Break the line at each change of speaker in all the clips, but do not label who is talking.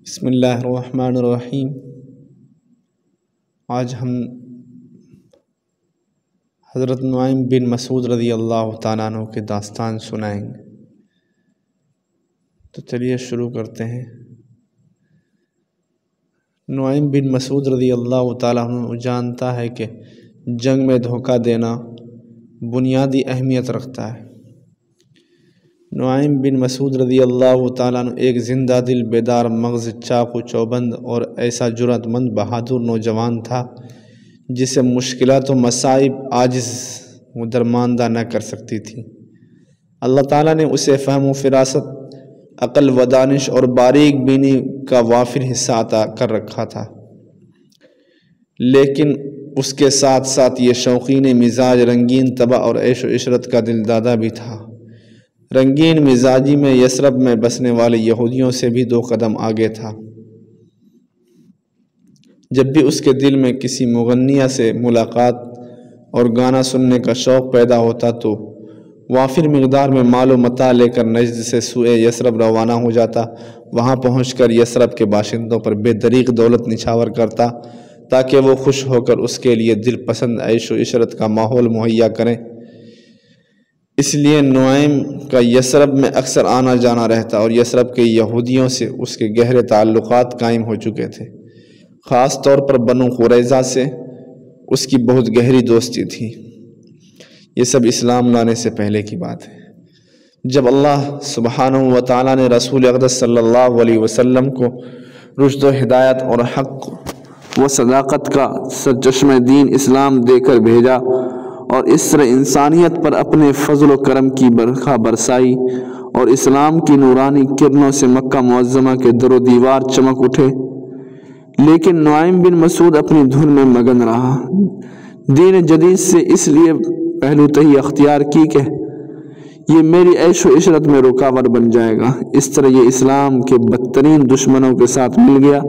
بسم اللہ الرحمن الرحیم۔ آج ہم حضرت نعیم بن مسعود رضی اللہ تعالیٰ عنہ کے داستان سنائیں گے۔ تو چلیے شروع کرتے ہیں۔ نعیم بن مسعود رضی اللہ تعالیٰ عنہ جانتا ہے کہ جنگ میں دھوکہ دینا بنیادی اہمیت رکھتا ہے۔ نعیم بن مسعود رضی اللہ تعالیٰ عنہ ایک زندہ دل، بیدار مغز، چاق و چوبند اور ایسا جرأت مند بہادر نوجوان تھا جسے مشکلات و مصائب عاجز و درماندہ نہ کر سکتی تھی۔ اللہ تعالیٰ نے اسے فہم و فراست، عقل و دانش اور باریک بینی کا وافر حصہ عطا کر رکھا تھا، لیکن اس کے ساتھ ساتھ یہ شوقین مزاج، رنگین طبع اور عیش و عشرت کا دل دادا بھی تھا۔ رنگین مزاجی میں یثرب میں بسنے والے یہودیوں سے بھی 2 قدم آگے تھا۔ جب بھی اس کے دل میں کسی مغنیہ سے ملاقات اور گانا سننے کا شوق پیدا ہوتا تو وافر مقدار میں مال و متاع لے کر نجد سے سوئے یثرب روانہ ہو جاتا۔ وہاں پہنچ کر یثرب کے باشندوں پر بے دریغ دولت نچھاور کرتا تاکہ وہ خوش ہو کر اس کے لیے دل پسند عیش و عشرت کا ماحول مہیا کریں۔ اس لیے نعیم کا یثرب میں اکثر آنا جانا رہتا اور یثرب کے یہودیوں سے اس کے گہرے تعلقات قائم ہو چکے تھے۔ خاص طور پر بنو قریظہ سے اس کی بہت گہری دوستی تھی۔ یہ سب اسلام لانے سے پہلے کی بات ہے، جب اللہ سبحانہ و تعالیٰ نے رسول اقدس صلی اللہ علیہ وسلم کو رشد و ہدایت اور حق و صداقت کا سرچشمہ دین اسلام دے کر بھیجا اور اس طرح انسانیت پر اپنے فضل و کرم کی برکھا برسائی اور اسلام کی نورانی کرنوں سے مکہ معظمہ کے در و دیوار چمک اٹھے، لیکن نعیم بن مسعود اپنی دھن میں مگن رہا۔ دین جدید سے اس لیے پہلو تہی اختیار کی کہ یہ میری عیش و عشرت میں رکاوٹ بن جائے گا۔ اس طرح یہ اسلام کے بدترین دشمنوں کے ساتھ مل گیا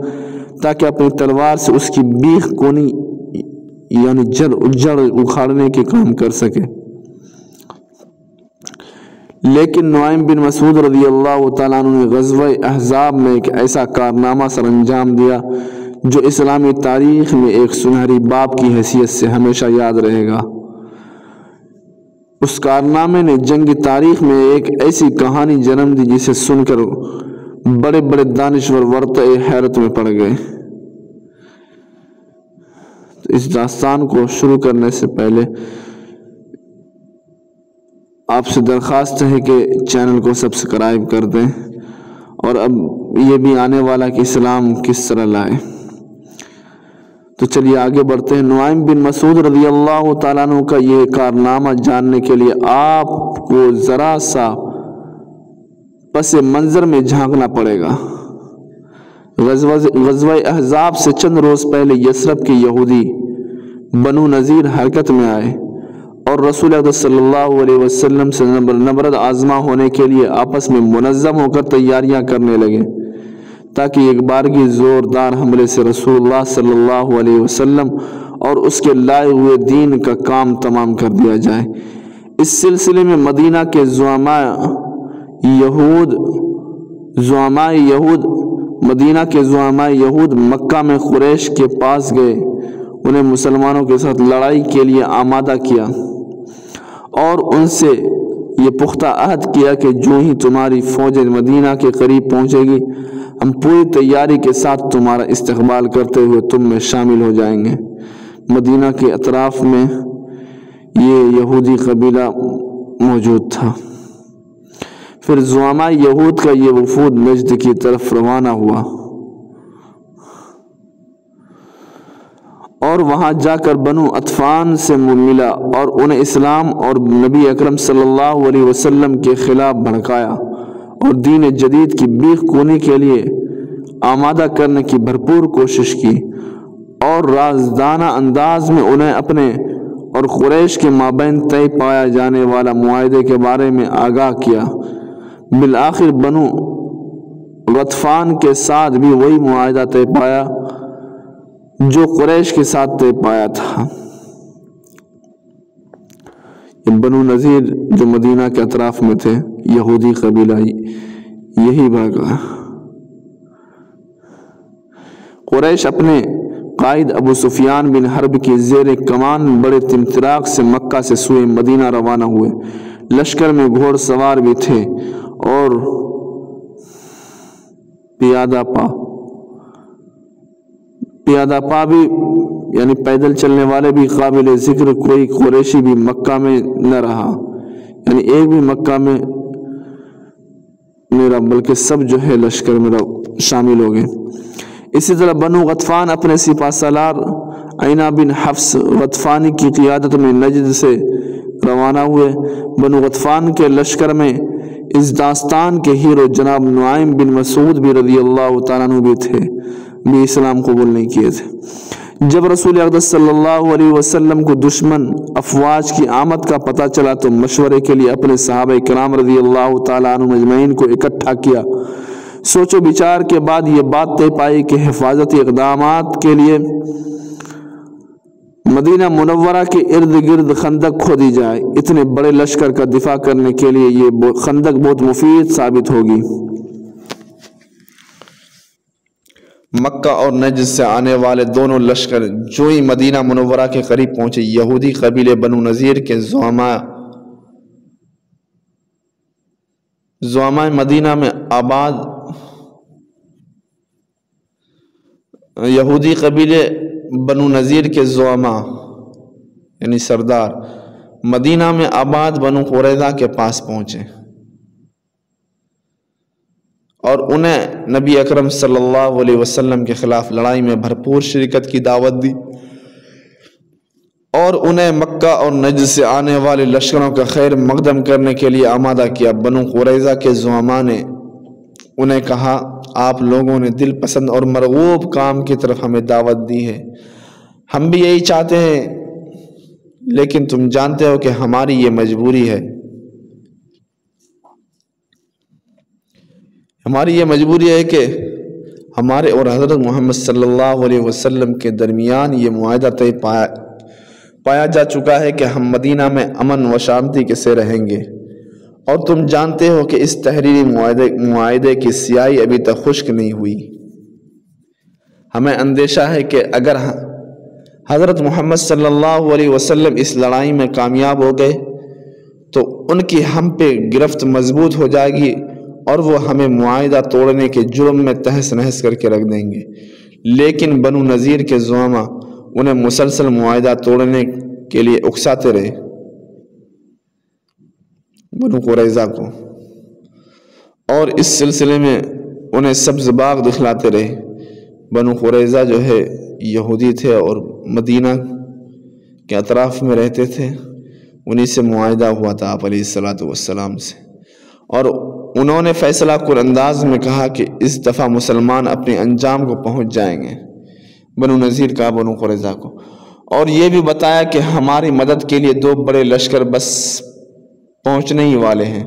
تاکہ اپنی تلوار سے اس کی بیخ کونی یعنی جڑ اکھاڑنے کے کام کر سکے۔ لیکن نعیم بن مسعود رضی اللہ تعالیٰ عنہ نے غزوہ احزاب میں ایک ایسا کارنامہ سر انجام دیا جو اسلامی تاریخ میں ایک سنہری باب کی حیثیت سے ہمیشہ یاد رہے گا۔ اس کارنامے نے جنگی تاریخ میں ایک ایسی کہانی جنم دی جسے سن کر بڑے بڑے دانشور ورطۂ حیرت میں پڑ گئے۔ اس داستان کو شروع کرنے سے پہلے آپ سے درخواست ہے کہ چینل کو سبسکرائب کر دیں اور اب یہ بھی آنے والا کہ اسلام کس طرح لائے۔ تو چلیے آگے بڑھتے ہیں۔ نعیم بن مسعود رضی اللہ تعالیٰ عنہ کا یہ کارنامہ جاننے کے لیے آپ کو ذرا سا پس منظر میں جھانکنا پڑے گا۔ غزوہ احزاب سے چند روز پہلے یثرب کے یہودی بنو نذیر حرکت میں آئے اور رسول اقدس صلی اللہ علیہ وسلم سے نبرد آزما ہونے کے لیے آپس میں منظم ہو کر تیاریاں کرنے لگے تاکہ ایک بارگی زوردار حملے سے رسول اللہ صلی اللہ علیہ وسلم اور اس کے لائے ہوئے دین کا کام تمام کر دیا جائے۔ اس سلسلے میں مدینہ کے زعماء یہود مکہ میں قریش کے پاس گئے، انہیں مسلمانوں کے ساتھ لڑائی کے لیے آمادہ کیا اور ان سے یہ پختہ عہد کیا کہ جو ہی تمہاری فوج مدینہ کے قریب پہنچے گی ہم پوری تیاری کے ساتھ تمہارا استقبال کرتے ہوئے تم میں شامل ہو جائیں گے۔ مدینہ کے اطراف میں یہ یہودی قبیلہ موجود تھا۔ پھر زعماء یہود کا یہ وفود نجد کی طرف روانہ ہوا اور وہاں جا کر بنو عطفان سے ملا اور انہیں اسلام اور نبی اکرم صلی اللہ علیہ وسلم کے خلاف بھڑکایا اور دین جدید کی بیخ کونی کے لیے آمادہ کرنے کی بھرپور کوشش کی اور رازدانہ انداز میں انہیں اپنے اور قریش کے مابین طے پایا جانے والا معاہدے کے بارے میں آگاہ کیا۔ بالآخر بنو غطفان کے ساتھ بھی وہی معاہدہ طے پایا جو قریش کے ساتھ طے پایا تھا۔ یہ بنو نذیر جو مدینہ کے اطراف میں تھے، یہودی قبیلہ یہی بھاگا۔ قریش اپنے قائد ابو سفیان بن حرب کی زیر کمان بڑے تمطراق سے مکہ سے سوئے مدینہ روانہ ہوئے۔ لشکر میں گھوڑ سوار بھی تھے اور پیادہ پا بھی یعنی پیدل چلنے والے بھی قابل ذکر کوئی قریشی بھی مکہ میں نہ رہا، یعنی ایک بھی مکہ میں میرا بلکہ سب جو ہے لشکر میرا شامل ہو گئے۔ اسی طرح بنو غطفان اپنے سپہ سالار عینہ بن حفص غطفانی کی قیادت میں نجد سے روانہ ہوئے۔ بنو غطفان کے لشکر میں اس داستان کے ہیرو جناب نعیم بن مسعود بھی رضی اللہ تعالیٰ عنہ بھی تھے، بھی اسلام قبول نہیں کیے تھے۔ جب رسول اقدس صلی اللہ علیہ وسلم کو دشمن افواج کی آمد کا پتہ چلا تو مشورے کے لیے اپنے صحابہ کرام رضی اللہ تعالیٰ عنہ مجمعین کو اکٹھا کیا۔ سوچ و بچار کے بعد یہ بات طے پائی کہ حفاظتی اقدامات کے لیے مدینہ منورہ کے ارد گرد خندق کھودی جائے۔ اتنے بڑے لشکر کا دفاع کرنے کے لیے یہ خندق بہت مفید ثابت ہوگی۔ مکہ اور نجد سے آنے والے دونوں لشکر جو ہی مدینہ منورہ کے قریب پہنچے، یہودی قبیلے بنو نذیر کے زعماء مدینہ میں آباد یہودی قبیلے بنو نذیر کے زعماء یعنی سردار مدینہ میں آباد بنو قریظہ کے پاس پہنچے اور انہیں نبی اکرم صلی اللہ علیہ وسلم کے خلاف لڑائی میں بھرپور شرکت کی دعوت دی اور انہیں مکہ اور نجد سے آنے والے لشکروں کا خیر مقدم کرنے کے لیے آمادہ کیا۔ بنو قریظہ کے زعماء نے انہیں کہا، آپ لوگوں نے دل پسند اور مرغوب کام کی طرف ہمیں دعوت دی ہے، ہم بھی یہی چاہتے ہیں، لیکن تم جانتے ہو کہ ہماری یہ مجبوری ہے، کہ ہمارے اور حضرت محمد صلی اللہ علیہ وسلم کے درمیان یہ معاہدہ طے پایا جا چکا ہے کہ ہم مدینہ میں امن و شانتی کے سے رہیں گے، اور تم جانتے ہو کہ اس تحریری معاہدے کی سیاہی ابھی تک خشک نہیں ہوئی۔ ہمیں اندیشہ ہے کہ اگر حضرت محمد صلی اللہ علیہ وسلم اس لڑائی میں کامیاب ہو گئے تو ان کی ہم پہ گرفت مضبوط ہو جائے گی اور وہ ہمیں معاہدہ توڑنے کے جرم میں تہس نہس کر کے رکھ دیں گے۔ لیکن بنو نذیر کے زعماء انہیں مسلسل معاہدہ توڑنے کے لیے اکساتے رہے، بنو قریظہ کو، اور اس سلسلے میں انہیں سبز باغ دکھلاتے رہے۔ بنو قریظہ جو ہے یہودی تھے اور مدینہ کے اطراف میں رہتے تھے، انہی سے معاہدہ ہوا تھا آپ علیہ السلام سے، اور انہوں نے فیصلہ کن انداز میں کہا کہ اس دفعہ مسلمان اپنے انجام کو پہنچ جائیں گے۔ بنو نذیر کا بنو قریظہ کو، اور یہ بھی بتایا کہ ہماری مدد کے لیے 2 بڑے لشکر بس پہنچنے ہی والے ہیں۔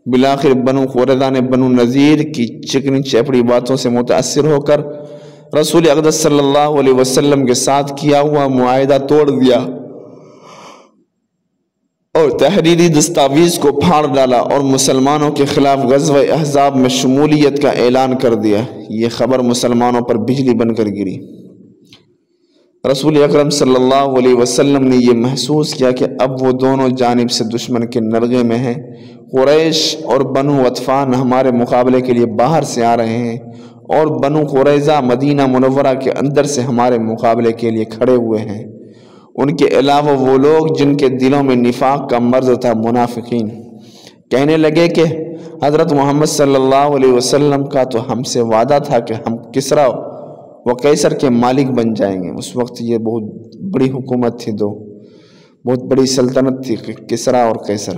بالآخر بنو قریظہ نے بنو نذیر کی چکنی چپڑی باتوں سے متاثر ہو کر رسول اقدس صلی اللہ علیہ وسلم کے ساتھ کیا ہوا معاہدہ توڑ دیا اور تحریری دستاویز کو پھاڑ ڈالا اور مسلمانوں کے خلاف غزوہ احزاب میں شمولیت کا اعلان کر دیا۔ یہ خبر مسلمانوں پر بجلی بن کر گری۔ رسول اکرم صلی اللہ علیہ وسلم نے یہ محسوس کیا کہ اب وہ دونوں جانب سے دشمن کے نرغے میں ہیں۔ قریش اور بنو غطفان ہمارے مقابلے کے لیے باہر سے آ رہے ہیں اور بنو قریظہ مدینہ منورہ کے اندر سے ہمارے مقابلے کے لیے کھڑے ہوئے ہیں۔ ان کے علاوہ وہ لوگ جن کے دلوں میں نفاق کا مرض تھا، منافقین، کہنے لگے کہ حضرت محمد صلی اللہ علیہ وسلم کا تو ہم سے وعدہ تھا کہ ہم کسریٰ و قیصر کے مالک بن جائیں گے۔ اس وقت یہ بہت بڑی حکومت تھی، بہت بڑی سلطنت تھی کسریٰ اور قیصر،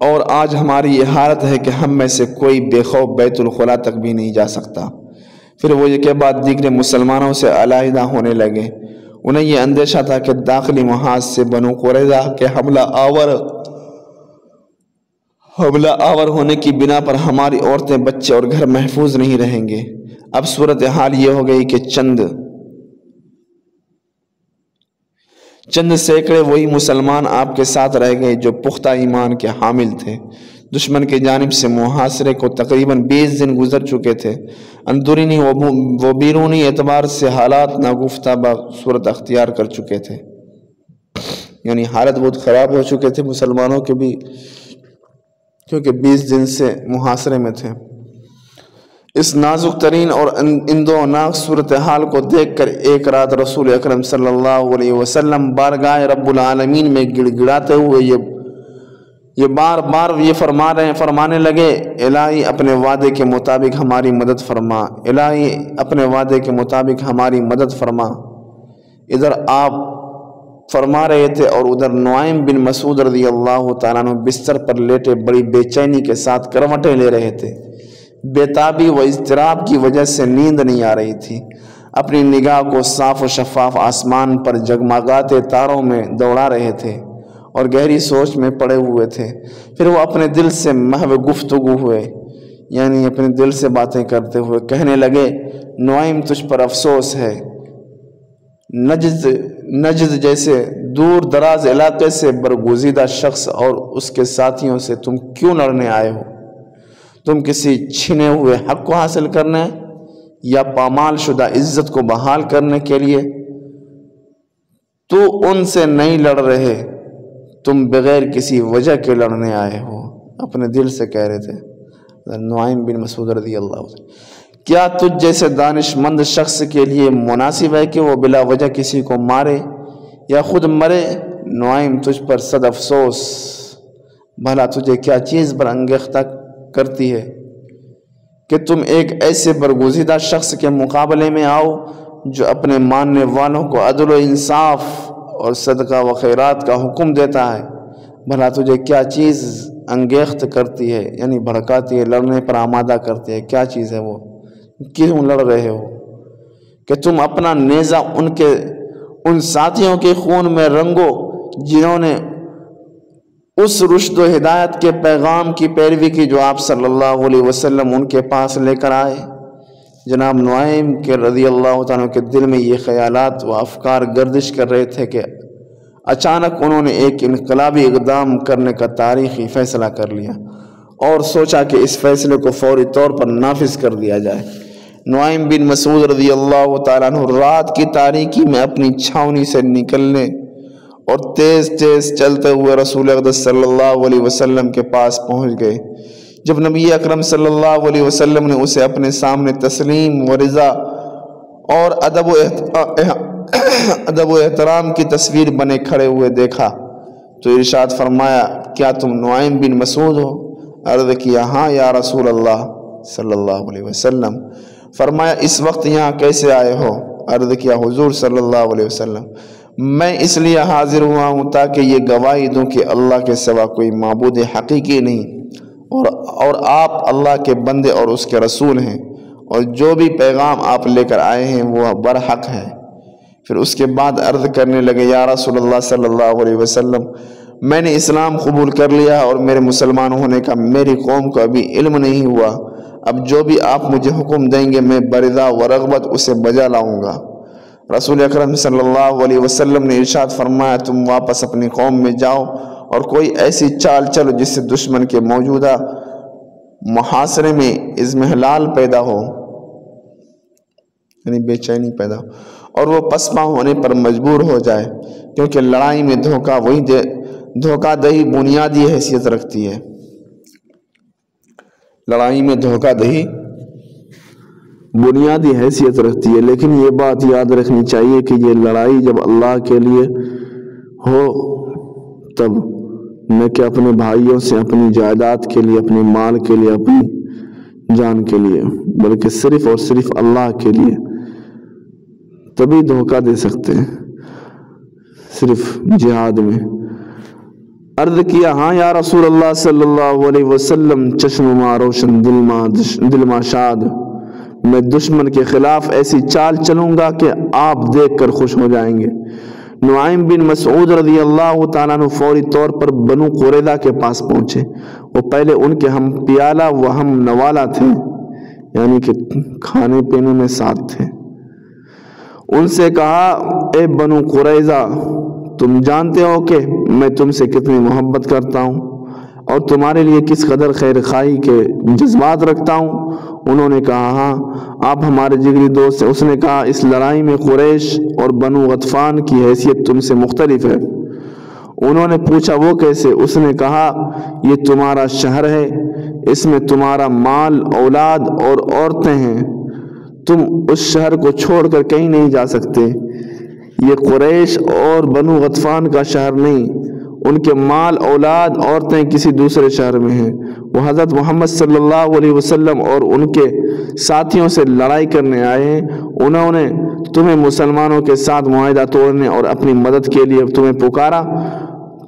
اور آج ہماری یہ حالت ہے کہ ہم میں سے کوئی بے خوف بیت الخلا تک بھی نہیں جا سکتا۔ پھر وہ یہ کے بعد دیگر مسلمانوں سے علیحدہ ہونے لگے۔ انہیں یہ اندیشہ تھا کہ داخلی محاذ سے بنو قریظہ کے حملہ آور ہونے کی بنا پر ہماری عورتیں، بچے اور گھر محفوظ نہیں رہیں گے۔ اب صورتحال یہ ہو گئی کہ چند سینکڑے وہی مسلمان آپ کے ساتھ رہ گئے جو پختہ ایمان کے حامل تھے، دشمن کی جانب سے محاصرے کو تقریباً 20 دن گزر چکے تھے۔ اندرونی و بیرونی اعتبار سے حالات ناگفتہ صورت اختیار کر چکے تھے، یعنی حالت بہت خراب ہو چکے تھے مسلمانوں کے بھی، کیونکہ 20 دن سے محاصرے میں تھے۔ اس نازک ترین اور اندوناک صورتحال کو دیکھ کر ایک رات رسول اکرم صلی اللہ علیہ وسلم بارگاہ رب العالمین میں گڑ گڑاتے ہوئے یہ بار بار یہ فرمانے لگے، الہی اپنے وعدے کے مطابق ہماری مدد فرما، الہی اپنے وعدے کے مطابق ہماری مدد فرما۔ ادھر آپ فرما رہے تھے اور ادھر نعیم بن مسعود رضی اللہ تعالیٰ عنہ بستر پر لیٹے بڑی بے چینی کے ساتھ کروٹیں لے رہے تھے۔ بےتابی و اضطراب کی وجہ سے نیند نہیں آ رہی تھی۔ اپنی نگاہ کو صاف و شفاف آسمان پر جگمگاتے تاروں میں دوڑا رہے تھے اور گہری سوچ میں پڑے ہوئے تھے۔ پھر وہ اپنے دل سے محو گفتگو ہوئے، یعنی اپنے دل سے باتیں کرتے ہوئے کہنے لگے، نعیم تجھ پر افسوس ہے، نجد جیسے دور دراز علاقے سے برگزیدہ شخص اور اس کے ساتھیوں سے تم کیوں لڑنے آئے ہو؟ تم کسی چھینے ہوئے حق کو حاصل کرنے یا پامال شدہ عزت کو بحال کرنے کے لیے؟ تو ان سے نہیں لڑ رہے، تم بغیر کسی وجہ کے لڑنے آئے ہو، اپنے دل سے کہہ رہے تھے نعیم بن مسعود رضی اللہ عنہ۔ کیا تجھ جیسے دانش مند شخص کے لیے مناسب ہے کہ وہ بلا وجہ کسی کو مارے یا خود مرے؟ نعیم تجھ پر صد افسوس، بھلا تجھے کیا چیز پر انگیختہ کرتی ہے کہ تم ایک ایسے برگزیدہ شخص کے مقابلے میں آؤ جو اپنے ماننے والوں کو عدل و انصاف اور صدقہ و خیرات کا حکم دیتا ہے؟ بھلا تجھے کیا چیز انگیخت کرتی ہے، یعنی بھڑکاتی ہے، لڑنے پر آمادہ کرتی ہے؟ کیا چیز ہے وہ؟ کیوں لڑ رہے ہو؟ کہ تم اپنا نیزہ ان ساتھیوں کے خون میں رنگو جنہوں نے اس رشد و ہدایت کے پیغام کی پیروی کی جو آپ صلی اللہ علیہ وسلم ان کے پاس لے کر آئے۔ جناب نعیم کے رضی اللہ تعالیٰ کے دل میں یہ خیالات و افکار گردش کر رہے تھے کہ اچانک انہوں نے ایک انقلابی اقدام کرنے کا تاریخی فیصلہ کر لیا اور سوچا کہ اس فیصلے کو فوری طور پر نافذ کر دیا جائے۔ نعیم بن مسعود رضی اللہ تعالیٰ عنہ رات کی تاریکی میں اپنی چھاونی سے نکلنے اور تیز تیز چلتے ہوئے رسول اقدس صلی اللہ علیہ وسلم کے پاس پہنچ گئے۔ جب نبی اکرم صلی اللہ علیہ وسلم نے اسے اپنے سامنے تسلیم و رضا اور ادب و احترام کی تصویر بنے کھڑے ہوئے دیکھا تو ارشاد فرمایا، کیا تم نعیم بن مسعود ہو؟ عرض کیا، ہاں یا رسول اللہ صلی اللہ علیہ وسلم۔ فرمایا، اس وقت یہاں کیسے آئے ہو؟ عرض کیا، حضور صلی اللہ علیہ وسلم، میں اس لیے حاضر ہوا ہوں تاکہ یہ گواہی دوں کہ اللہ کے سوا کوئی معبود حقیقی نہیں اور آپ اللہ کے بندے اور اس کے رسول ہیں، اور جو بھی پیغام آپ لے کر آئے ہیں وہ برحق ہے۔ پھر اس کے بعد عرض کرنے لگے، یا رسول اللہ صلی اللہ علیہ وسلم، میں نے اسلام قبول کر لیا اور میرے مسلمان ہونے کا میری قوم کو ابھی علم نہیں ہوا۔ اب جو بھی آپ مجھے حکم دیں گے میں برضا و رغبت اسے بجا لاؤں گا۔ رسول اکرم صلی اللہ علیہ وسلم نے ارشاد فرمایا، تم واپس اپنی قوم میں جاؤ اور کوئی ایسی چال چلو جس سے دشمن کے موجودہ محاصرے میں اضمحلال پیدا ہو، یعنی بے چینی پیدا ہو، اور وہ پسپا ہونے پر مجبور ہو جائے، کیونکہ لڑائی میں دھوکہ دہی بنیادی حیثیت رکھتی ہے۔ لڑائی میں دھوکہ دہی بنیادی حیثیت رکھتی ہے، لیکن یہ بات یاد رکھنی چاہیے کہ یہ لڑائی جب اللہ کے لیے ہو تب، نہ کہ اپنے بھائیوں سے، اپنی جائیداد کے لیے، اپنے مال کے لیے، اپنی جان کے لیے، بلکہ صرف اور صرف اللہ کے لیے، تبھی دھوکہ دے سکتے ہیں، صرف جہاد میں۔ عرض کیا، ہاں یا رسول اللہ صلی اللہ علیہ وسلم، چشم ما روشن دل ما شاد، میں دشمن کے خلاف ایسی چال چلوں گا کہ آپ دیکھ کر خوش ہو جائیں گے۔ نعیم بن مسعود رضی اللہ تعالیٰ عنہ فوری طور پر بنو قریظہ کے پاس پہنچے۔ وہ پہلے ان کے ہم پیالہ و ہم نوالا تھے، یعنی کہ کھانے پینے میں ساتھ تھے۔ ان سے کہا، اے بنو قریظہ، تم جانتے ہو کہ میں تم سے کتنی محبت کرتا ہوں۔ اور تمہارے لیے کس قدر خیر خواہی کے جذبات رکھتا ہوں؟ انہوں نے کہا ہاں، آپ ہمارے جگری دوست ہیں۔ اس نے کہا اس لڑائی میں قریش اور بنو غطفان کی حیثیت تم سے مختلف ہے۔ انہوں نے پوچھا وہ کیسے؟ اس نے کہا یہ تمہارا شہر ہے، اس میں تمہارا مال، اولاد اور عورتیں ہیں، تم اس شہر کو چھوڑ کر کہیں نہیں جا سکتے۔ یہ قریش اور بنو غطفان کا شہر نہیں، ان کے مال، اولاد، عورتیں کسی دوسرے شہر میں ہیں۔ وہ حضرت محمد صلی اللہ علیہ وسلم اور ان کے ساتھیوں سے لڑائی کرنے آئے ہیں۔ انہوں نے تمہیں مسلمانوں کے ساتھ معاہدہ توڑنے اور اپنی مدد کے لیے تمہیں پکارا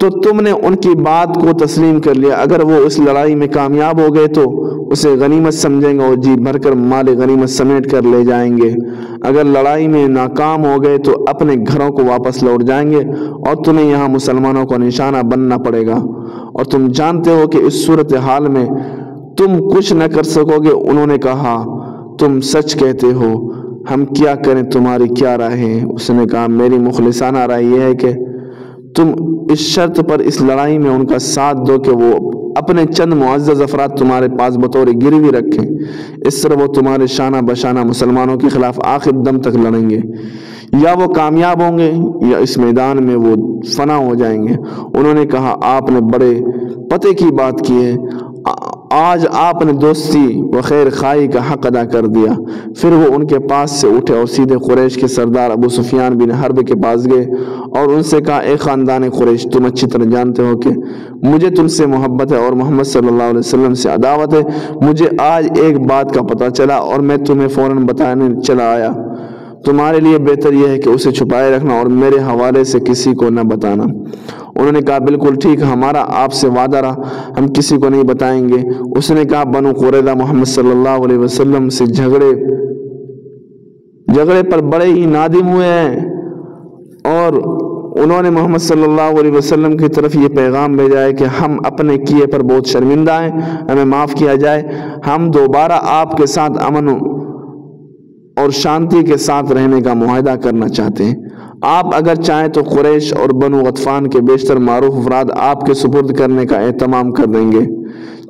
تو تم نے ان کی بات کو تسلیم کر لیا۔ اگر وہ اس لڑائی میں کامیاب ہو گئے تو اسے غنیمت سمجھیں گے اور جی بھر کر مال غنیمت سمیٹ کر لے جائیں گے۔ اگر لڑائی میں ناکام ہو گئے تو اپنے گھروں کو واپس لوٹ جائیں گے اور تمہیں یہاں مسلمانوں کو نشانہ بننا پڑے گا، اور تم جانتے ہو کہ اس صورتحال میں تم کچھ نہ کر سکو گے۔ انہوں نے کہا تم سچ کہتے ہو، ہم کیا کریں، تمہاری کیا رائے ہے؟ اس نے کہا میری مخلصانہ رائے یہ ہے کہ تم اس شرط پر اس لڑائی میں ان کا ساتھ دو کہ وہ اپنے چند معزز افراد تمہارے پاس بطور گروی رکھیں، اس طرح وہ تمہارے شانہ بشانہ مسلمانوں کے خلاف آخر دم تک لڑیں گے، یا وہ کامیاب ہوں گے یا اس میدان میں وہ فنا ہو جائیں گے۔ انہوں نے کہا آپ نے بڑے پتے کی بات کی ہے، آج آپ نے دوستی و خیر خواہی کا حق ادا کر دیا۔ پھر وہ ان کے پاس سے اٹھے اور سیدھے قریش کے سردار ابو سفیان بن حرب کے پاس گئے اور ان سے کہا اے خاندان قریش، تم اچھی طرح جانتے ہو کہ مجھے تم سے محبت ہے اور محمد صلی اللہ علیہ وسلم سے عداوت ہے۔ مجھے آج ایک بات کا پتہ چلا اور میں تمہیں فوراً بتانے چلا آیا۔ تمہارے لیے بہتر یہ ہے کہ اسے چھپائے رکھنا اور میرے حوالے سے کسی کو نہ بتانا۔ انہوں نے کہا بالکل ٹھیک، ہمارا آپ سے وعدہ رہا، ہم کسی کو نہیں بتائیں گے۔ اس نے کہا بنو قریظہ محمد صلی اللہ علیہ وسلم سے جھگڑے پر بڑے ہی نادم ہوئے ہیں اور انہوں نے محمد صلی اللہ علیہ وسلم کی طرف یہ پیغام بھیجا ہے کہ ہم اپنے کیے پر بہت شرمندہ ہیں، ہمیں معاف کیا جائے۔ ہم دوبارہ آپ کے ساتھ امن اور شانتی کے ساتھ رہنے کا معاہدہ کرنا چاہتے ہیں۔ آپ اگر چاہیں تو قریش اور بنو غطفان کے بیشتر معروف افراد آپ کے سپرد کرنے کا اہتمام کر دیں گے،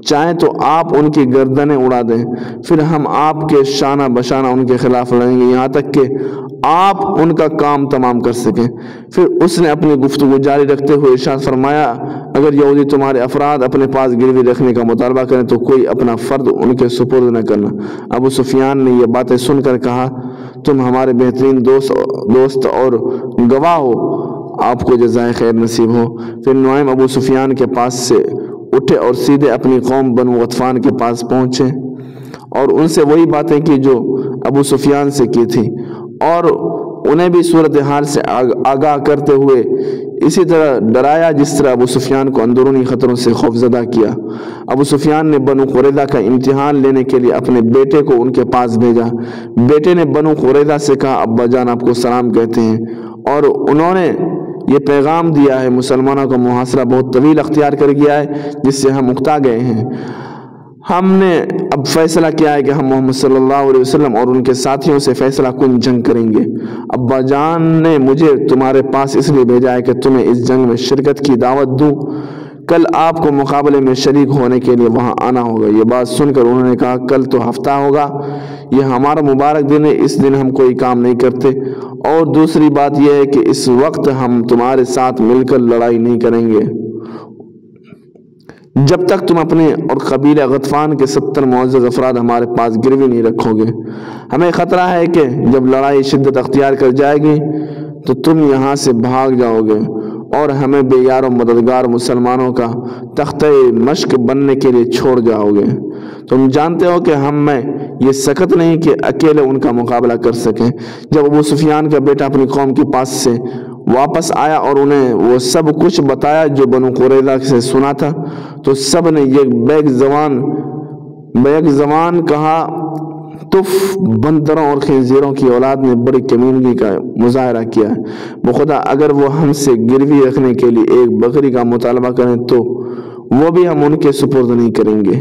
چاہیں تو آپ ان کی گردنیں اڑا دیں، پھر ہم آپ کے شانہ بشانہ ان کے خلاف لڑیں گے یہاں تک کہ آپ ان کا کام تمام کر سکیں۔ پھر اس نے اپنی گفتگو جاری رکھتے ہوئے ارشاد فرمایا اگر یہودی تمہارے افراد اپنے پاس گروی رکھنے کا مطالبہ کریں تو کوئی اپنا فرد ان کے سپرد نہ کرنا۔ ابو سفیان نے یہ باتیں سن کر کہا تم ہمارے بہترین دوست اور گواہ ہو، آپ کو جزائے خیر نصیب ہو۔ پھر نعیم ابو سفیان کے پاس سے اٹھے اور سیدھے اپنی قوم بنو غطفان کے پاس پہنچے اور ان سے وہی باتیں کی جو ابو سفیان سے کی تھی، اور انہیں بھی صورتحال سے آگاہ کرتے ہوئے اسی طرح ڈرایا جس طرح ابو سفیان کو اندرونی خطروں سے خوفزدہ کیا۔ ابو سفیان نے بنو قریظہ کا امتحان لینے کے لیے اپنے بیٹے کو ان کے پاس بھیجا۔ بیٹے نے بنو قریظہ سے کہا ابا جان آپ کو سلام کہتے ہیں اور انہوں نے یہ پیغام دیا ہے مسلمانوں کا محاصرہ بہت طویل اختیار کر گیا ہے جس سے ہم اکتا گئے ہیں۔ ہم نے اب فیصلہ کیا ہے کہ ہم محمد صلی اللہ علیہ وسلم اور ان کے ساتھیوں سے فیصلہ کن جنگ کریں گے۔ ابا جان نے مجھے تمہارے پاس اس لیے بھیجا ہے کہ تمہیں اس جنگ میں شرکت کی دعوت دوں، کل آپ کو مقابلے میں شریک ہونے کے لیے وہاں آنا ہوگا۔ یہ بات سن کر انہوں نے کہا کل تو ہفتہ ہوگا، یہ ہمارا مبارک دن ہے، اس دن ہم کوئی کام نہیں کرتے، اور دوسری بات یہ ہے کہ اس وقت ہم تمہارے ساتھ مل کر لڑائی نہیں کریں گے جب تک تم اپنے اور قبیلہ غطفان کے 70 معزز افراد ہمارے پاس گروی نہیں رکھو گے۔ ہمیں خطرہ ہے کہ جب لڑائی شدت اختیار کر جائے گی تو تم یہاں سے بھاگ جاؤ گے اور ہمیں بے یار و مددگار مسلمانوں کا تختہ مشق بننے کے لیے چھوڑ جاؤ گے۔ تم جانتے ہو کہ ہم میں یہ سخت نہیں کہ اکیلے ان کا مقابلہ کر سکیں۔ جب ابو سفیان کا بیٹا اپنی قوم کے پاس سے واپس آیا اور انہیں وہ سب کچھ بتایا جو بنو قریظہ سے سنا تھا تو سب نے یہ بیک زبان کہا تف بندروں اور خنزیروں کی اولاد نے بڑی کمینگی کا مظاہرہ کیا ہے۔ بخدا اگر وہ ہم سے گروی رکھنے کے لیے ایک بکری کا مطالبہ کریں تو وہ بھی ہم ان کے سپرد نہیں کریں گے۔